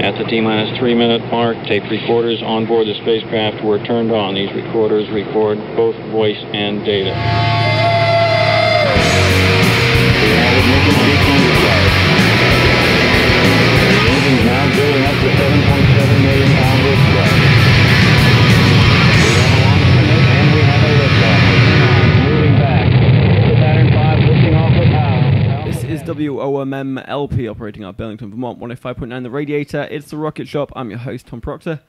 At the T-minus 3-minute mark, tape recorders on board the spacecraft were turned on. These recorders record both voice and data. The engine's now building up to 7.7 million pounds of thrust. We have a launch commit and we have a liftoff. Moving back. The Saturn V lifting off with power. This is WOMM-LP operating out of Burlington, Vermont, 105.9 The Radiator. It's The Rocket Shop. I'm your host, Tom Proctor.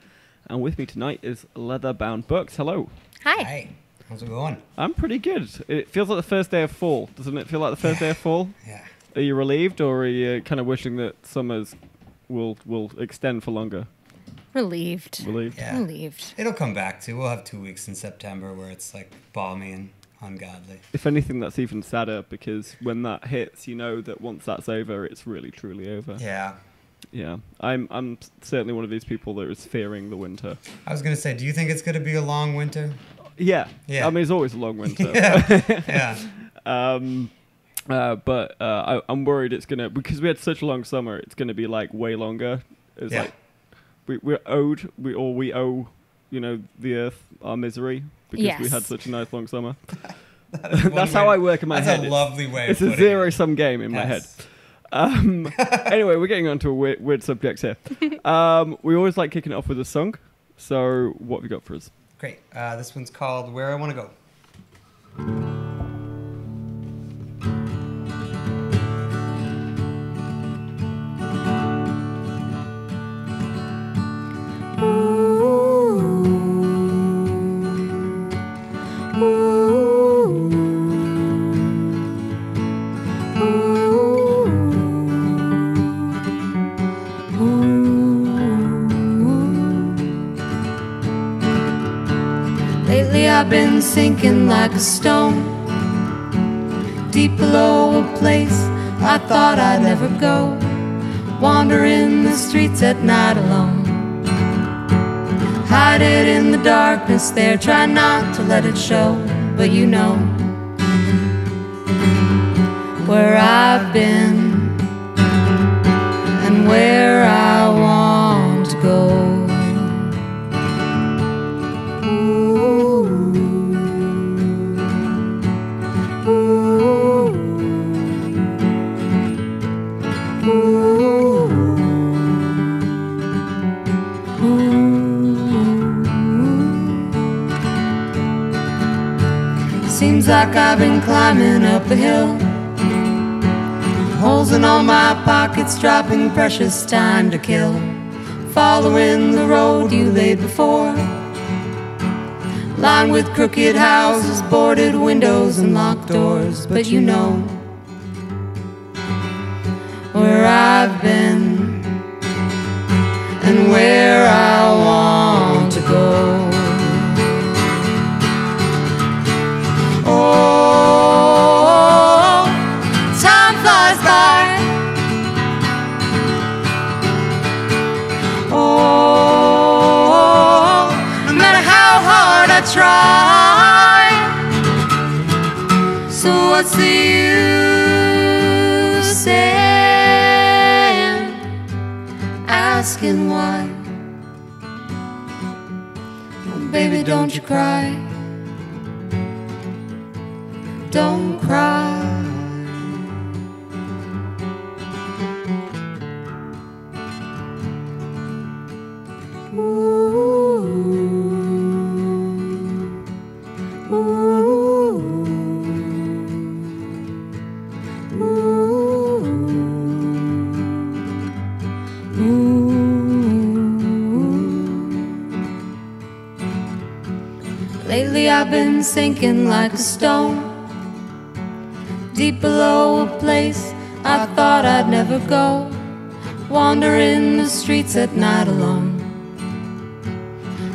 And with me tonight is Leatherbound Books. Hello. Hi. Hi. How's it going? I'm pretty good. It feels like the first day of fall. Doesn't it feel like the first day of fall? Yeah. Are you relieved, or are you kind of wishing that summers will extend for longer? Relieved. Relieved? Yeah. Relieved. It'll come back too. We'll have 2 weeks in September where it's like balmy and ungodly. If anything, that's even sadder, because when that hits, you know that once that's over, it's really, truly over. Yeah. Yeah. I'm certainly one of these people that is fearing the winter. I was going to say, do you think it's going to be a long winter? Yeah. Yeah. I mean, it's always a long winter. Yeah. But I'm worried it's going to, because we had such a long summer, it's going to be like way longer. It's Yeah. like we owe, you know, the earth our misery because we had such a nice long summer. That's how I work in my head. That's a lovely way It's of a putting zero-sum game in my head. Anyway, we're getting on to weird subjects here. We always like kicking it off with a song. So what have you got for us? Great. This one's called Where I Want to Go. Lately I've been sinking like a stone, deep below a place I thought I'd never go, wandering the streets at night alone. Hide it in the darkness there, try not to let it show, but you know where I've been and where I want to go. Seems like I've been climbing up a hill, holes in all my pockets, dropping precious time to kill, following the road you laid before, lined with crooked houses, boarded windows and locked doors. But you know where I've been and where I want to go. Oh, time flies by. Oh, no matter how hard I try. So what's the use in asking why? Oh, baby, don't you cry. Don't cry. Ooh, ooh, ooh, ooh. Lately I've been sinking like a stone, deep below a place I thought I'd never go, wandering the streets at night alone.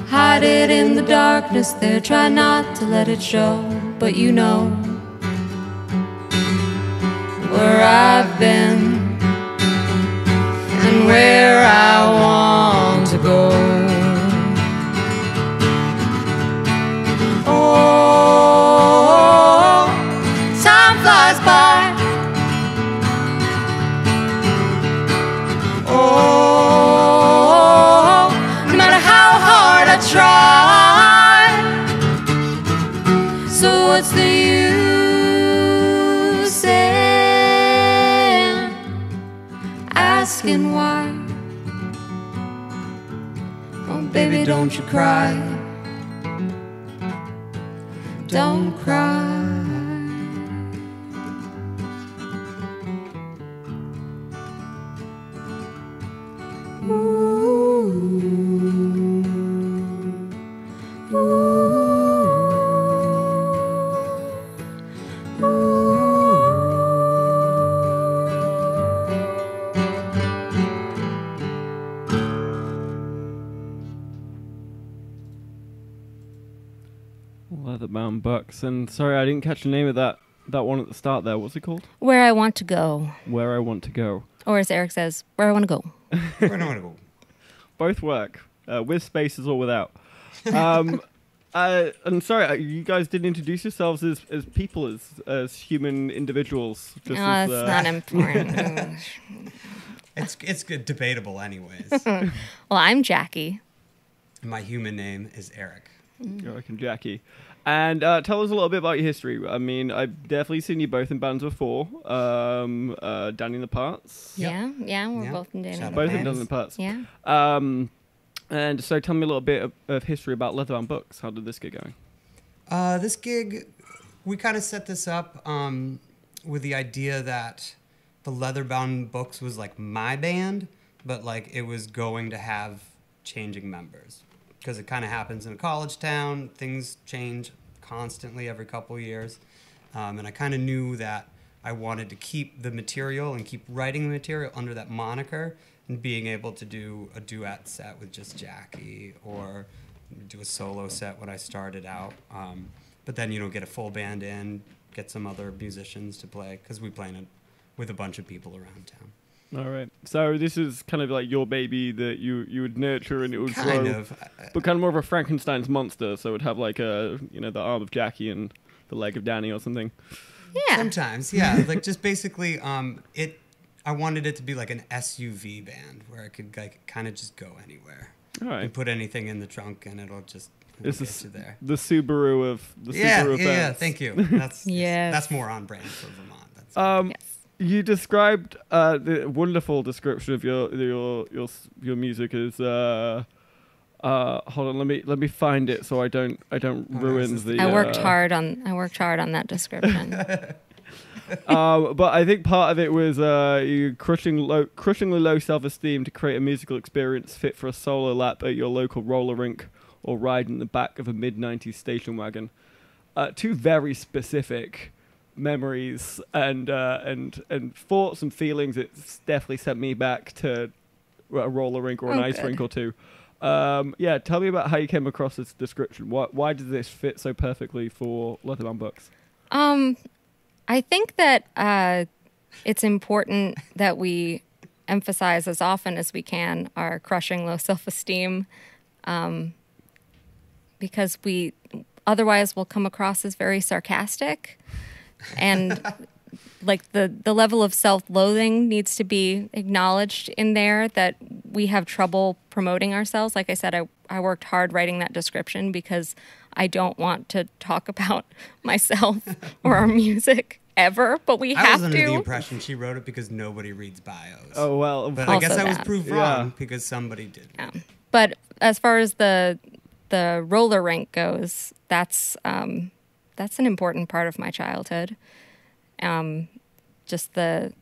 Hide it in the darkness there, try not to let it show, but you know where I've been and where I want to go. Oh, time flies by. Oh, Baby, don't you cry. Don't cry. Leatherbound Bucks. And sorry, I didn't catch the name of that one at the start there. What's it called? Where I Want to Go. Where I Want to Go. Or as Eric says, Where I Want to Go. Where do I want to go? Both work, with spaces or without. And sorry, you guys didn't introduce yourselves as people, as human individuals. Just No, that's not important. It's good, debatable anyways. Well, I'm Jackie. My human name is Eric. Eric and Jackie. And tell us a little bit about your history. I mean, I've definitely seen you both in bands before. Danny and the Parts. Yeah, we're Yeah. both in Danny. Shout out. Both in Bands. Danny and the Parts. Yeah. And so tell me a little bit of history about Leatherbound Books. How did this get going? This gig, we kind of set this up with the idea that the Leatherbound Books was like my band, but like it was going to have changing members. Because it kind of happens in a college town. Things change constantly every couple of years. And I kind of knew that I wanted to keep the material and keep writing the material under that moniker and being able to do a duet set with just Jackie or do a solo set when I started out. But then, get a full band in, get some other musicians to play because we play with a bunch of people around town. All right. So this is kind of like your baby that you would nurture and it would Kind grow. of. But kind of more of a Frankenstein's monster. So it would have like the arm of Jackie and the leg of Danny or something. Yeah. Sometimes, yeah. Like just basically, I wanted it to be like an SUV band where I could like kind of just go anywhere. All right. And put anything in the trunk and it'll This get is you there. the Subaru of the Yeah, Subaru of yeah, bands. thank you. That's Yes. that's more on brand for Vermont. That's Yes. You described the wonderful description of your music as hold on, let me find it so I don't ruin this is- the. I worked hard on that description. But I think part of it was you crushingly low self-esteem to create a musical experience fit for a solo lap at your local roller rink or ride in the back of a mid-90s station wagon. Two very specific memories and thoughts and feelings. It's definitely sent me back to a roller rink or an ice good. rink or two. Yeah, tell me about how you came across this description. Why did this fit so perfectly for Leatherbound Books? I think that it's important that we emphasize as often as we can our crushing low self-esteem, because we otherwise will come across as very sarcastic, and like the level of self-loathing needs to be acknowledged in there, that we have trouble promoting ourselves. Like I said, I worked hard writing that description because I don't want to talk about myself or our music ever, but we I have was under to. the impression she wrote it because nobody reads bios. Oh well, But I guess Also I was that. proved Yeah. wrong because somebody did. Yeah. But as far as the roller rink goes, that's an important part of my childhood. Just the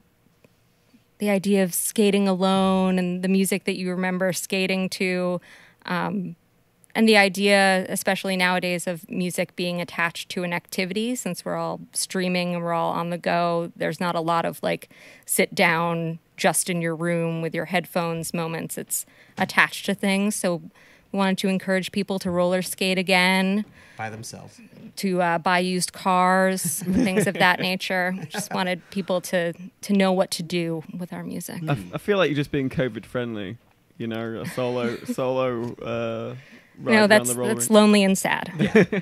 idea of skating alone and the music that you remember skating to, and the idea, especially nowadays, of music being attached to an activity. Since we're all streaming and we're all on the go, there's not a lot of like sit down just in your room with your headphones moments. It's attached to things. So we wanted to encourage people to roller skate again, By themselves. to buy used cars, things of that nature. Just wanted people to know what to do with our music. I feel like you're just being COVID friendly. A solo. Ride No, around that's the roller that's rink. lonely and sad.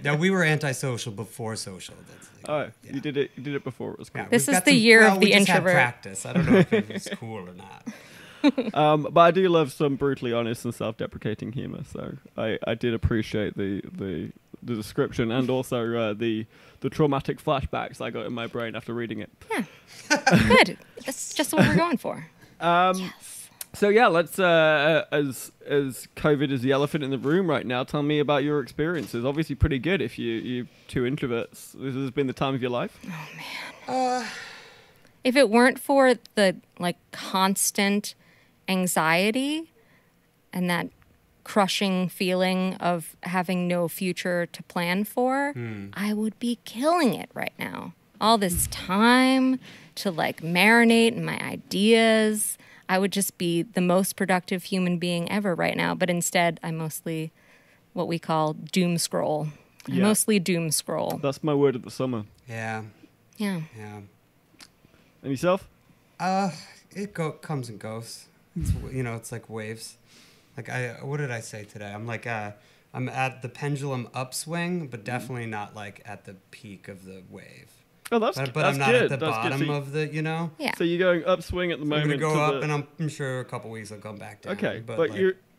Yeah, we were antisocial before social. That's like, Oh, yeah. you did it before. It was cool. Yeah, This we've is got the year of we the just had introvert. practice. I don't know if it was cool or not. But I do love some brutally honest and self-deprecating humor. So I did appreciate the description and also the traumatic flashbacks I got in my brain after reading it. Yeah, good. That's just what we're going for. Um, So yeah, let's as COVID is the elephant in the room right now. Tell me about your experiences. Obviously, pretty good. If you two introverts, this has been the time of your life. If it weren't for the constant anxiety and that crushing feeling of having no future to plan for, I would be killing it right now. All this time to marinate in my ideas. I would just be the most productive human being ever right now. But instead, I mostly what we call doom scroll. I mostly doom scroll. That's my word of the summer. Yeah. Yeah. Yeah. And yourself? It comes and goes. It's, it's like waves. What did I say today? I'm I'm at the pendulum upswing, but definitely not at the peak of the wave. Oh, that's But that's I'm not good. at the That's bottom good. of the, Yeah. So you're going upswing at the I'm moment. gonna go to up, the- and I'm sure a couple weeks I'll come back down. Okay, but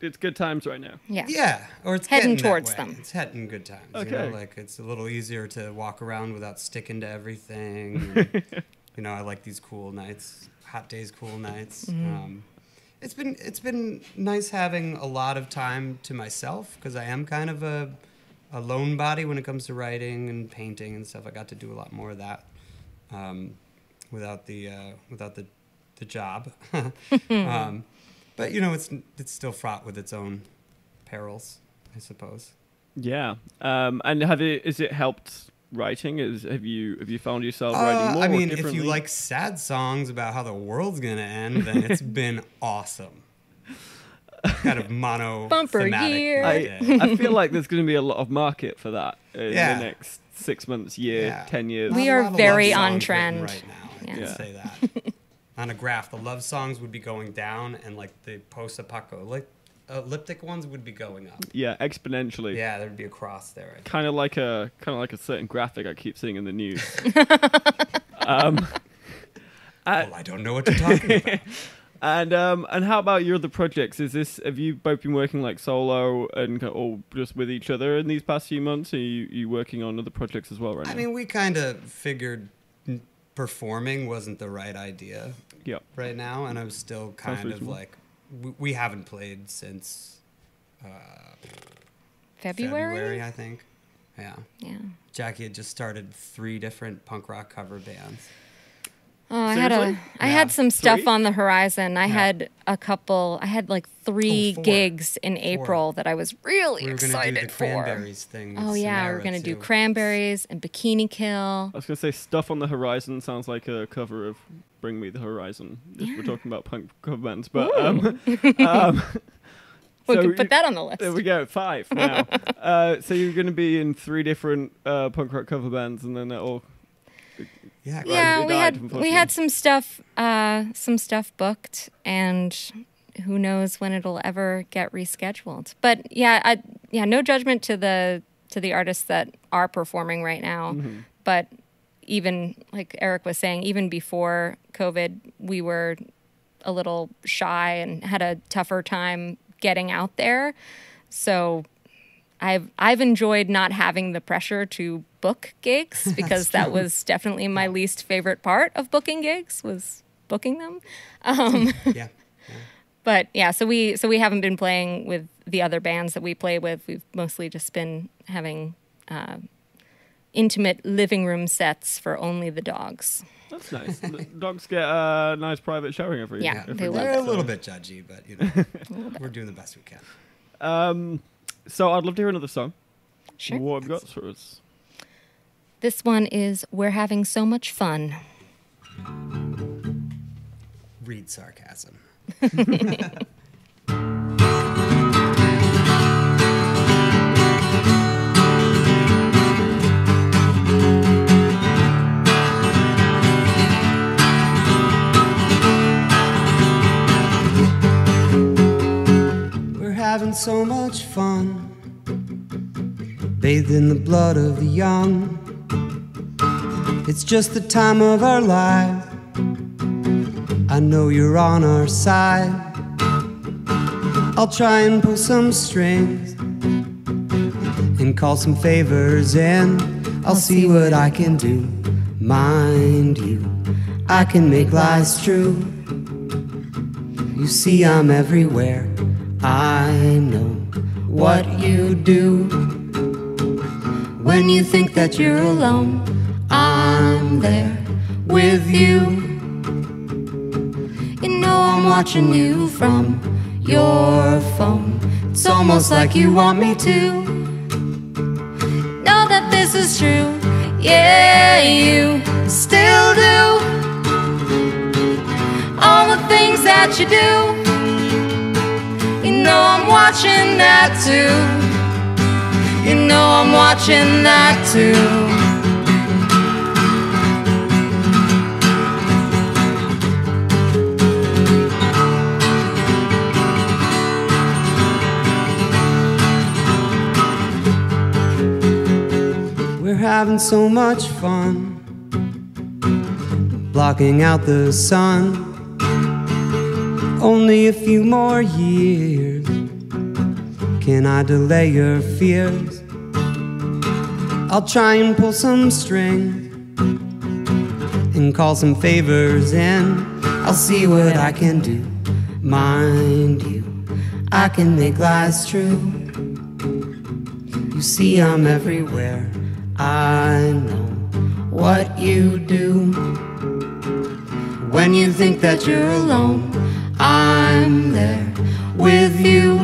it's good times right now. Yeah. yeah, or it's Heading getting that towards way. them. It's heading good times. Okay. It's a little easier to walk around without sticking to everything. I like these cool nights, hot days, cool nights. It's been nice having a lot of time to myself because I am kind of a lone body when it comes to writing and painting and stuff. I got to do a lot more of that without the job. But it's still fraught with its own perils, I suppose. Yeah. And is it helped writing? Have you found yourself writing more? I or mean, if differently? you like sad songs about how the world's gonna end, then it's been awesome. Kind of Bumper monothematic. year. I feel like there's going to be a lot of market for that in Yeah. the next 6 months, year, 10 years. We Not a are lot of very love on songs trend. written right now. I Yeah. can say that. On a graph, the love songs would be going down, and the post-apocalyptic ones would be going up. Yeah, exponentially. Yeah, there'd be a cross there. I think. Kind of like a certain graphic I keep seeing in the news. Well, I don't know what you're talking about. And how about your other projects? Have you both been working solo or just with each other in these past few months? Or are you working on other projects as well right now? I mean, we kind of figured performing wasn't the right idea yeah. right now, and I was still kind of reasonable. we haven't played since February? I think. Yeah. Yeah. Jackie had just started 3 different punk rock cover bands. Oh, I Seriously? had some stuff 3? on the horizon. I had 3 4. gigs in 4. April that I was really We were going to do excited the for. Cranberries thing. With Oh yeah, we were Samara, gonna do too. Cranberries and Bikini Kill. I was going to say Stuff on the Horizon sounds like a cover of Bring Me the Horizon, if we're talking about punk cover bands. But We so could put that on the list. there we go, 5 now. So you're going to be in 3 different punk rock cover bands, and then that all... Yeah. Yeah, it we died, had some stuff booked, and who knows when it'll ever get rescheduled. But no judgment to the artists that are performing right now. Mm-hmm. But even like Eric was saying, even before COVID, we were a little shy and had a tougher time getting out there. So I've enjoyed not having the pressure to book gigs because that was definitely my least favorite part of booking gigs was booking them. Yeah. But yeah, so we haven't been playing with the other bands that we play with. We've mostly just been having intimate living room sets for only the dogs. That's nice. The dogs get a nice private showing every Yeah, every they week, love We're a so- little bit judgy, but we're doing the best we can. So I'd love to hear another song. Sure. What have you got for us? This one is We're Having So Much Fun. Read sarcasm. We're having so much fun, bathed in the blood of the young. It's just the time of our lives. I know you're on our side. I'll try and pull some strings and call some favors in. I'll see what I can do. Mind you, I can make lies true. You see, I'm everywhere. I know what you do. When you think that you're alone, I'm there with you. You know I'm watching you from your phone. It's almost like you want me to know that this is true. Yeah, you still do all the things that you do. You know I'm watching that too. You know I'm watching that too. We're having so much fun, blocking out the sun. Only a few more years. Can I delay your fears? I'll try and pull some strings and call some favors in. I'll see what I can do. Mind you, I can make lies true. You see, I'm everywhere. I know what you do. When you think that you're alone, I'm there with you.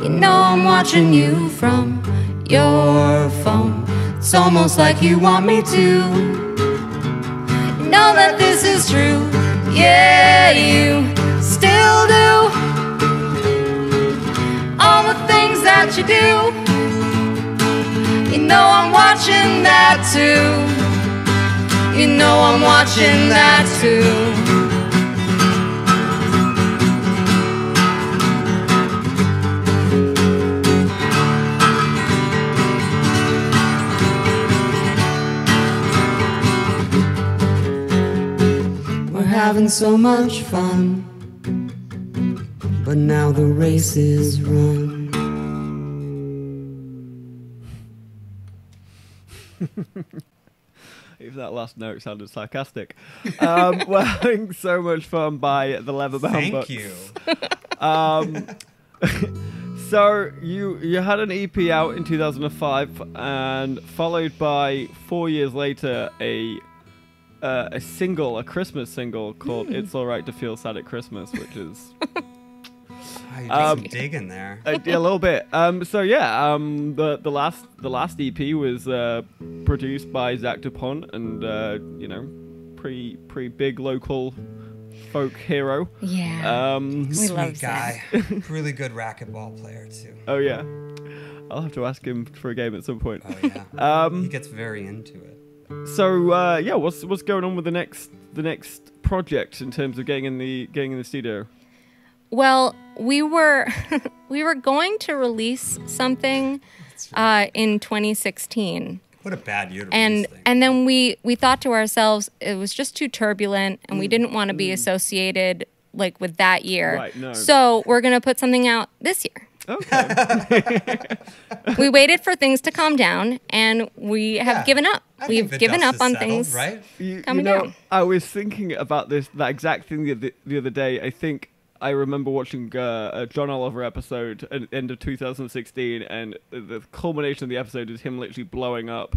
You know I'm watching you from your phone. It's almost like you want me to know that this is true. Yeah, you still do all the things that you do. You know I'm watching that too. You know I'm watching that too. Having so much fun, but now the race is run. Even that last note sounded sarcastic. We're having so much fun by the Leatherbound Books. Thank you. So you had an EP out in 2005, and followed by 4 years later a single, a Christmas single called "It's Alright to Feel Sad at Christmas," which is You're just digging there. a little bit. The last EP was produced by Zach DuPont, and pretty big local folk hero. Yeah. We Sweet love guy. Zach. Really good racquetball player too. Oh yeah, I'll have to ask him for a game at some point. Oh yeah. He gets very into it. So what's going on with the next project in terms of getting in the studio? Well, we were going to release something in 2016. What a bad year to And release things. and then we thought to ourselves it was just too turbulent, and we didn't want to be associated like with that year. Right, no. So we're gonna put something out this year. Okay. We waited for things to calm down, and we have given up. I think We've the given dust up on has settled, things. right? Coming down. I was thinking about that exact thing the other day. I think I remember watching a John Oliver episode at the end of 2016, and the culmination of the episode is him literally blowing up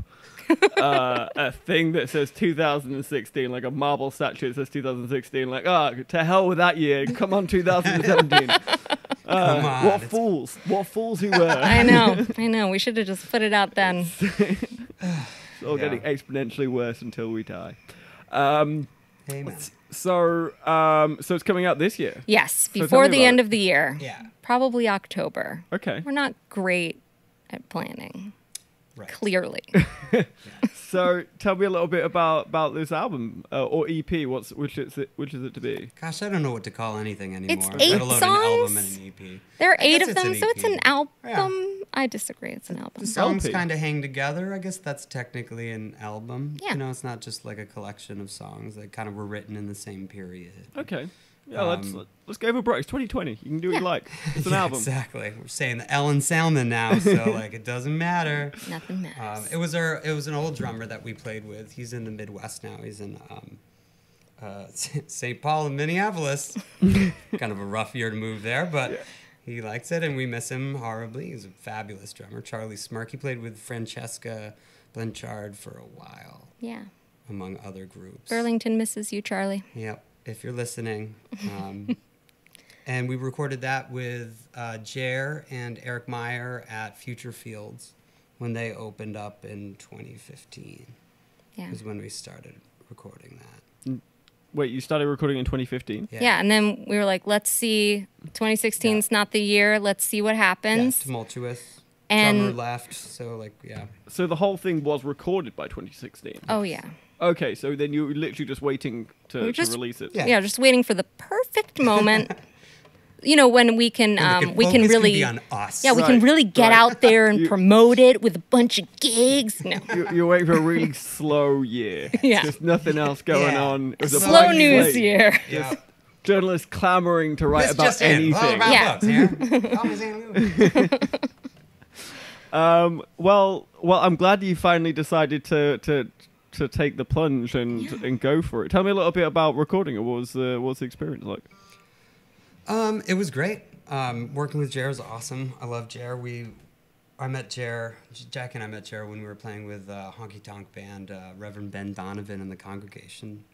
a thing that says 2016, like a marble statue that says 2016, like, to hell with that year, come on 2017. Come on, what fools we were. I know. We should have just put it out then. It's all getting exponentially worse until we die. Amen. So it's coming out this year. Yes, tell before me the about end it. of the year. Yeah. Probably October. Okay. We're not great at planning. Right. Clearly. So tell me a little bit about this album or EP. Which is it to be? Gosh, I don't know what to call anything anymore. It's let 8 alone songs. an album and an EP. There are I 8 guess of it's them, an so it's EP. an album. Yeah. I disagree. It's an album. The songs LP. kind of hang together. I guess that's technically an album. Yeah. You know, it's not just like a collection of songs that kind of were written in the same period. Okay. Yeah, let's go over Brooks. 2020. You can do what you like. It's an Yeah, album. Exactly. We're saying the Ellen Salmon now, so like it doesn't matter. Nothing matters. It was an old drummer that we played with. He's in the Midwest now. He's in St. Paul and Minneapolis. Kind of a rough year to move there, but he likes it, and we miss him horribly. He's a fabulous drummer. Charlie Smirk. He played with Francesca Blanchard for a while, Yeah. among other groups. Burlington misses you, Charlie. Yep, if you're listening. And we recorded that with Jer and Eric Meyer at Future Fields when they opened up in 2015. Yeah. Was when we started recording that. Wait, you started recording in 2015? Yeah, and then we were like, let's see, 2016's not the year. Let's see what Yeah, happens. tumultuous. And- Drummer left, so like, yeah. So the whole thing was recorded by 2016? Oh, yeah. Okay, so then you were literally just waiting to, were just- to release it. Yeah. Yeah, just waiting for the perfect moment. You know, when we can And the we can focus really be on us. yeah, we can Right, really get right. out there and promote it with a bunch of gigs. No. You're waiting for a really slow year. Yeah. Just nothing else going Yeah. on. It was a Slow blank news slate. year. Yeah. Journalists clamoring to write This about just in. anything. Leatherbound Yeah. books here. Call me St. Louis. Well, I'm glad you finally decided to take the plunge and go for it. Tell me a little bit about recording it. What was the experience like? It was great. Working with Jer was awesome. I love Jer. I met Jer, Jack and I met Jer when we were playing with honky tonk band Reverend Ben Donovan and the Congregation.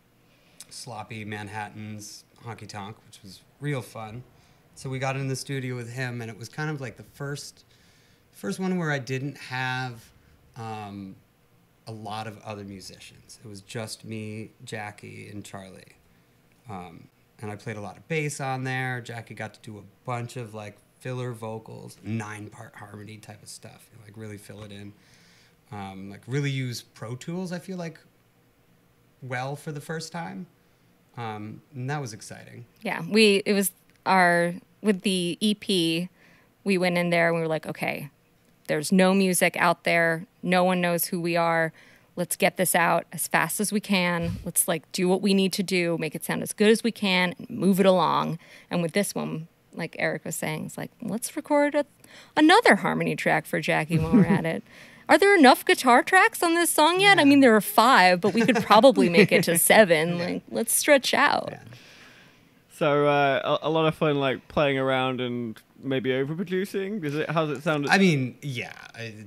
Sloppy Manhattan's honky tonk, which was real fun. So we got in the studio with him, and it was kind of like the first one where I didn't have a lot of other musicians. It was just me, Jackie, and Charlie. And I played a lot of bass on there. Jackie got to do a bunch of like filler vocals, 9-part harmony type of stuff. Like really fill it in. Like really use Pro Tools, I feel like, well for the first time. And that was exciting. Yeah, it was with the EP, we went in there and we were like, okay, there's no music out there. No one knows who we are. Let's get this out as fast as we can. Let's like do what we need to do, make it sound as good as we can, and move it along. And with this one, like Eric was saying, it's like, let's record another harmony track for Jackie when we're at it. Are there enough guitar tracks on this song yet? I mean, there are 5, but we could probably make it to 7. Like, let's stretch out. Yeah. So a lot of fun, like playing around and maybe overproducing. How's it sound? I mean, yeah,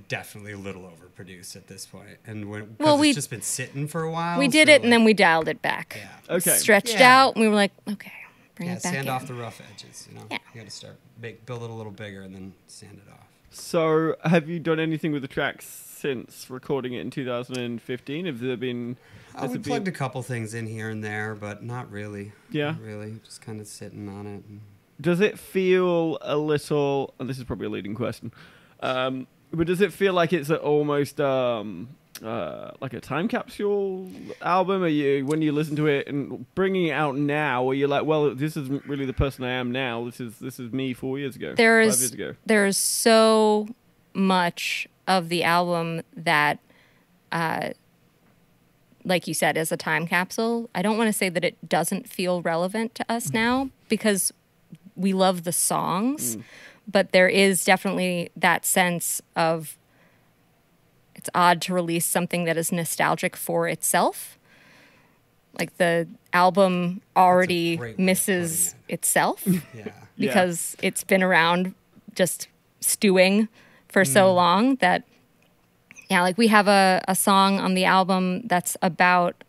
definitely a little overproduced at this point. And Well, it's just been sitting for a while. We did so, it, and then we dialed it back. Yeah. Okay. Stretched Yeah. out, and we were like, okay, bring Yeah, it back sand in. off the rough edges, you know? Yeah. You got to start, build it a little bigger and then sand it off. So have you done anything with the tracks since recording it in 2015? Have there been? Has We it been- plugged a couple things in here and there, but not really. Yeah. Not really. Just kind of sitting on it. Does it feel a little? And this is probably a leading question, but does it feel like it's almost like a time capsule album? Are you, when you listen to it and bringing it out now, are you like, well, this isn't really the person I am now. This is me 4 years ago, 5 years ago. There's so much of the album that, like you said, is a time capsule. I don't want to say that it doesn't feel relevant to us now because we love the songs, but there is definitely that sense of it's odd to release something that is nostalgic for itself. Like the album already great way of misses putting itself Yeah. because it's been around just stewing for so long that, yeah, like we have a song on the album that's about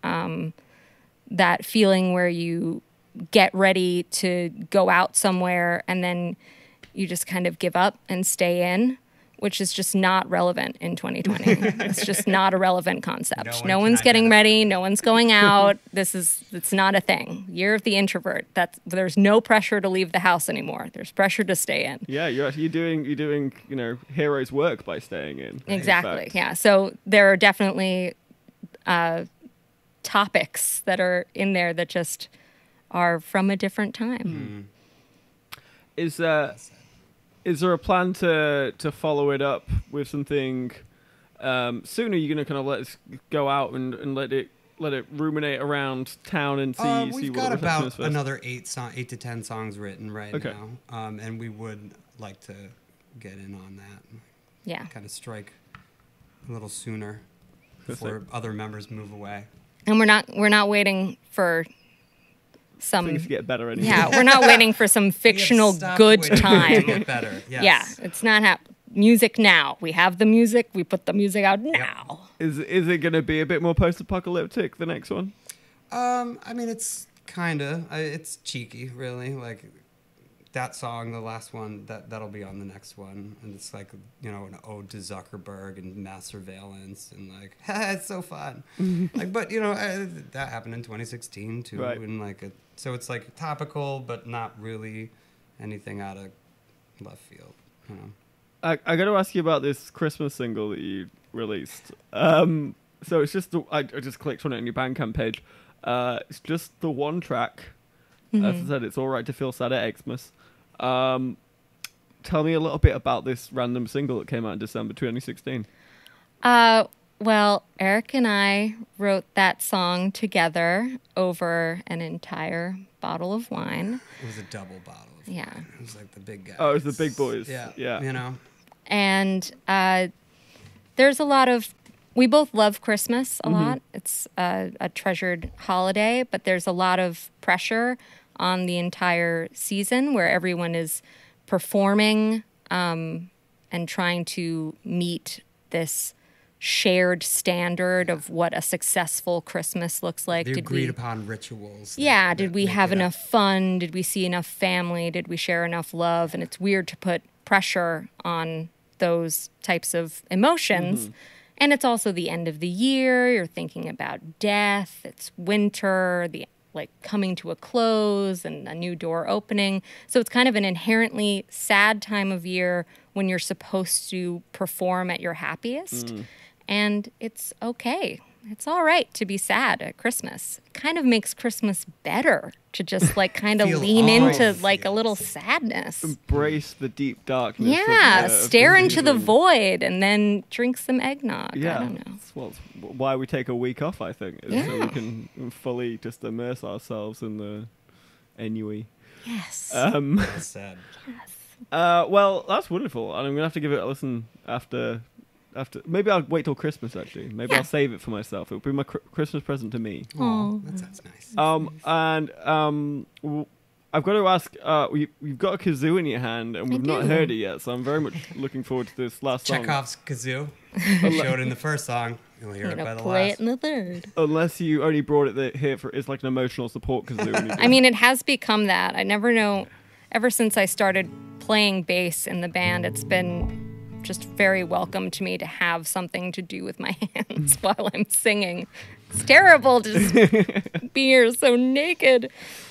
that feeling where you get ready to go out somewhere and then you just kind of give up and stay in, which is just not relevant in 2020. It's just not a relevant concept. No No one one's can getting identify. ready. No one's going out. It's not a thing. Year of the introvert. There's no pressure to leave the house anymore. There's pressure to stay in. Yeah, you're doing hero's work by staying in. in Exactly. fact. Yeah. So there are definitely topics that are in there that just are from a different time. Is there a plan to follow it up with something soon? Are you going to kind of let it go out and let it ruminate around town and see We've what got the reception is about first? another 8 to 10 songs written right Okay. now, and we would like to get in on that. Yeah. Kind of strike a little sooner That's before other members move away. And we're not waiting for some Things get better anyway. Yeah, we're not waiting for some fictional good To time. get better. Yes. Yeah, it's not music now. We have the music. We put the music out now. Is it going to be a bit more post-apocalyptic, the next one? I mean, it's it's cheeky, really. Like that song, the last one, that'll be on the next one, and it's like, you know, an ode to Zuckerberg and mass surveillance, and like, it's so fun. Like, but you know, that happened in 2016 too, Right. and like, so it's like topical, but not really anything out of left field. You know. I got to ask you about this Christmas single that you released. So it's just I just clicked on it on your Bandcamp page. It's just the one track. As I said, it's all right to feel sad at Xmas. Tell me a little bit about this random single that came out in December 2016. Well, Eric and I wrote that song together over an entire bottle of wine. It was a double bottle. Yeah. It was like the big guys. Oh, it was the big boys. Yeah. Yeah. You know. And there's a lot of... We both love Christmas a lot. It's a treasured holiday, but there's a lot of pressure on the entire season where everyone is performing and trying to meet this shared standard of what a successful Christmas looks like. The agreed upon rituals. Yeah, did we have make it enough fun? Did we see enough family? Did we share enough love? And it's weird to put pressure on those types of emotions. And it's also the end of the year. You're thinking about death. It's winter, coming to a close and a new door opening. So it's kind of an inherently sad time of year when you're supposed to perform at your happiest. And it's okay. It's all right to be sad at Christmas. It kind of makes Christmas better to just kind of Feel lean all into the a little sadness. Embrace the deep darkness. Yeah, of stare the into the season. void and then drink some eggnog. Yeah, I don't know. Well, it's why we take a week off, I think, is so Yeah. we can fully just immerse ourselves in the ennui. Yes. It's sad. Well, that's wonderful, and I'm gonna have to give it a listen after. Maybe I'll wait till Christmas. Actually, maybe I'll save it for myself. It'll be my Christmas present to me. Oh, that sounds nice. I've got to ask. You've got a kazoo in your hand, and we've not do. heard it yet, so I'm very much looking forward to this last song. Chekhov's kazoo. Showed in the first song. You'll hear I'm it by gonna the play last. it in the third. Unless you only brought it here for it's like an emotional support kazoo. and you I mean, it has become that. I never know. Ever since I started playing bass in the band, it's been just very welcome to me to have something to do with my hands while I'm singing. It's terrible to just be here so naked.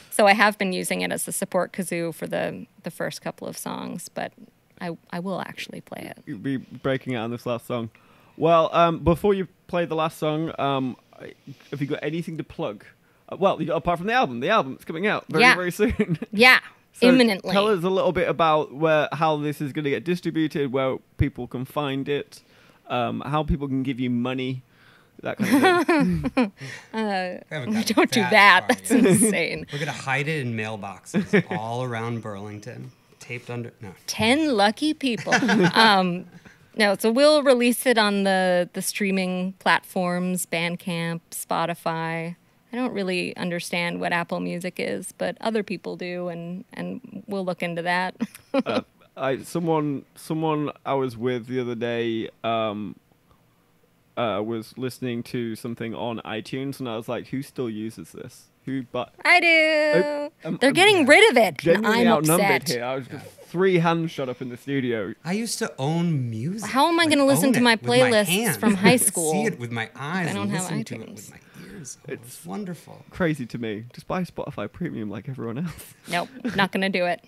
So I have been using it as a support kazoo for the first couple of songs, but I will actually play it. You'll be breaking out on this last song. Well, before you play the last song, have you got anything to plug? Well, apart from the album's coming out very soon. Yeah, So imminently. Tell us a little bit about how this is going to get distributed, where people can find it, how people can give you money, that kind of thing. Don't do that. That's insane. We're gonna hide it in mailboxes all around Burlington, taped under. No. 10 lucky people. No, so we'll release it on the streaming platforms, Bandcamp, Spotify. I don't really understand what Apple Music is, but other people do, and we'll look into that. Someone I was with the other day was listening to something on iTunes, and I was like, "Who still uses this? Who?" But I do. I'm They're getting rid of it. and genuinely I'm outnumbered upset. here. I was just 3 hands shut up in the studio. I used to own music. How am I gonna listen own to it my with my playlists hands. from high I could school see it with my eyes I don't and have listen to it iTunes? with my ears. Oh, It's it's wonderful. Crazy to me. Just buy Spotify Premium like everyone else. Nope, not gonna do it.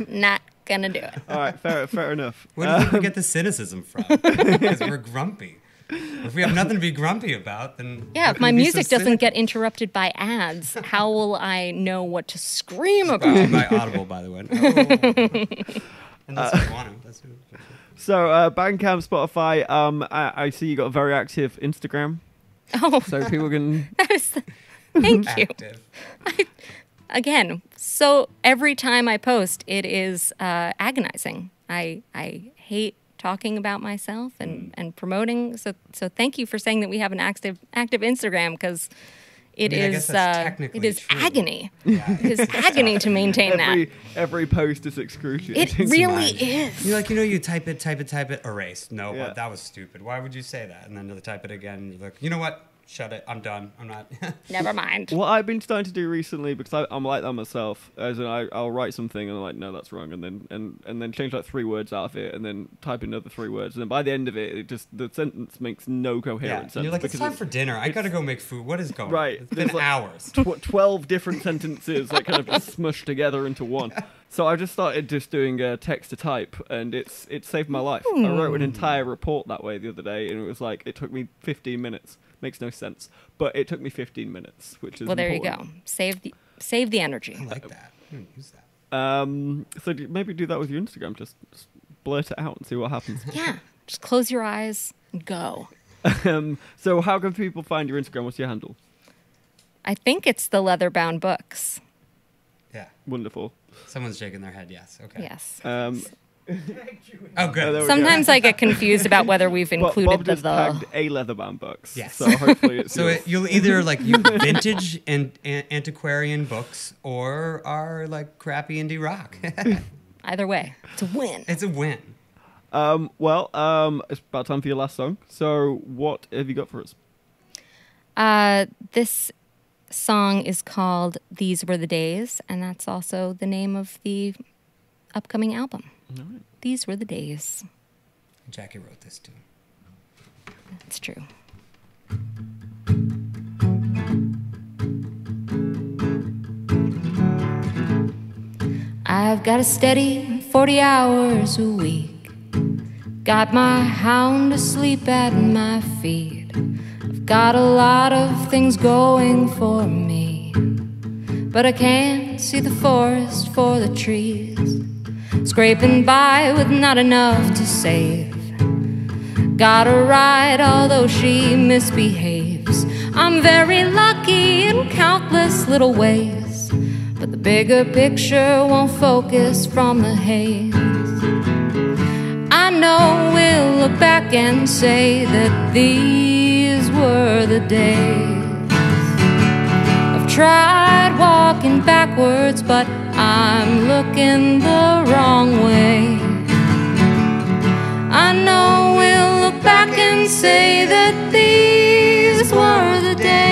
Not gonna do it. All right, fair enough. Where do you think we get the cynicism from? Because we're grumpy. If we have nothing to be grumpy about, then Yeah, how if can my we be so music doesn't cynical? get interrupted by ads, how will I know what to scream about? Brought to you by Audible, by the way. Oh. Unless you want to. That's So, Bandcamp, Spotify. I see you got a very active Instagram, Oh, so people can. thank you. active. Again, so every time I post, it is agonizing. I hate talking about myself and promoting. So thank you for saying that we have an active Instagram, because It I mean, I guess is. that's technically It is true. agony. Yeah. It is agony to maintain that. Every post is It excruciating. really is. You're like, you type it, erase. No, Yeah. that was stupid. Why would you say that? And then you type it again, and you're like, you know what? Shut it. I'm done. I'm not. Never mind. What I've been starting to do recently, because I'm like that myself, as in I'll write something and I'm like, no, that's wrong, and then change like 3 words out of it, and then type another 3 words, and then by the end of it, the sentence makes no coherent Yeah. sense. And you're like, it's because time for dinner. I gotta go make food. What is going Right. on? It's been There's like hours. 12 different sentences that kind of just smushed together into one. So I just started just doing text to type, and it saved my life. I wrote an entire report that way the other day, and it was like it took me 15 minutes. Makes no sense, but it took me 15 minutes, which is Well, there important. you go. Save the energy. I like that. I'm gonna use that. So maybe do that with your Instagram. Just blurt it out and see what happens. Yeah. Just close your eyes and go. So how can people find your Instagram? What's your handle? I think it's the Leatherbound books. Yeah. Wonderful. Someone's shaking their head. Yes. Okay. Yes. Oh, good. there we go. Sometimes I get confused about whether we've included Bob the just tagged a Leatherbound books. Yes. So hopefully it's So yours. you'll either like you vintage and antiquarian books or are like crappy indie rock. Either way. It's a win. It's a win. It's about time for your last song. So what have you got for us? This song is called These Were the Days, and that's also the name of the upcoming album. All right. These Were the Days. Jackie wrote this too. It's true. I've got a steady 40 hours a week. Got my hound asleep at my feet. I've got a lot of things going for me, but I can't see the forest for the trees. Scraping by with not enough to save. Gotta ride although she misbehaves. I'm very lucky in countless little ways, but the bigger picture won't focus from the haze. I know we'll look back and say that these were the days. I've tried walking backwards, but I'm looking the wrong way. I know we'll look back and say that these were the days.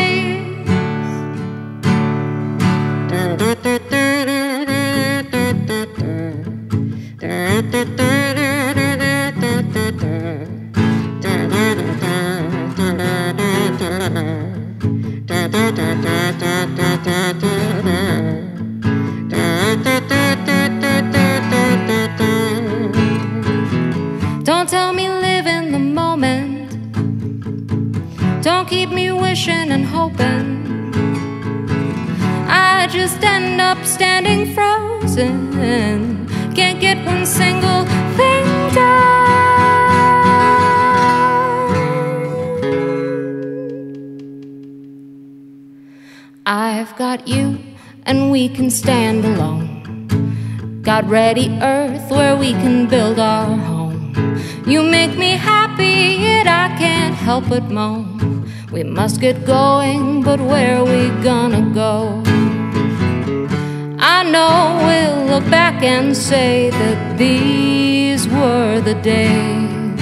Don't tell me live in the moment. Don't keep me wishing and hoping. I just end up standing frozen. Can't get one single thing done. I've got you and we can stand alone. Got ready earth where we can build our home. You make me happy, yet I can't help but moan. We must get going, but where are we gonna go? I know we'll look back and say that these were the days.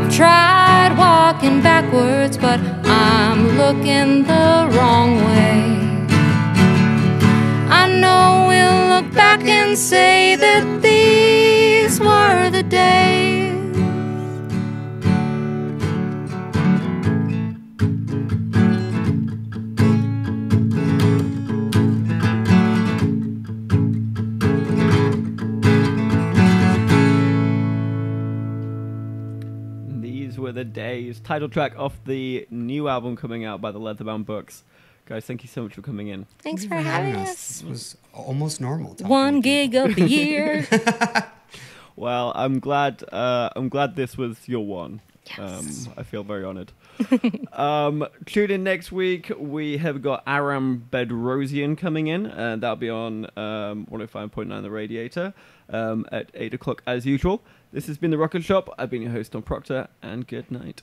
I've tried walking backwards, but I'm looking the wrong way. I know we'll look back and say that these were the days. These were the days. Title track off the new album coming out by the Leatherbound Books. Guys, thank you so much for coming in. Thanks for having This us. was almost normal. talking 1 to gig people. of the year. Well, I'm glad this was your one. Yes. I feel very honored. Tune in next week. We have got Aram Bedrosian coming in, and that'll be on 105.9 The Radiator at 8 o'clock as usual. This has been The Rocket Shop. I've been your host, Tom Proctor, and good night.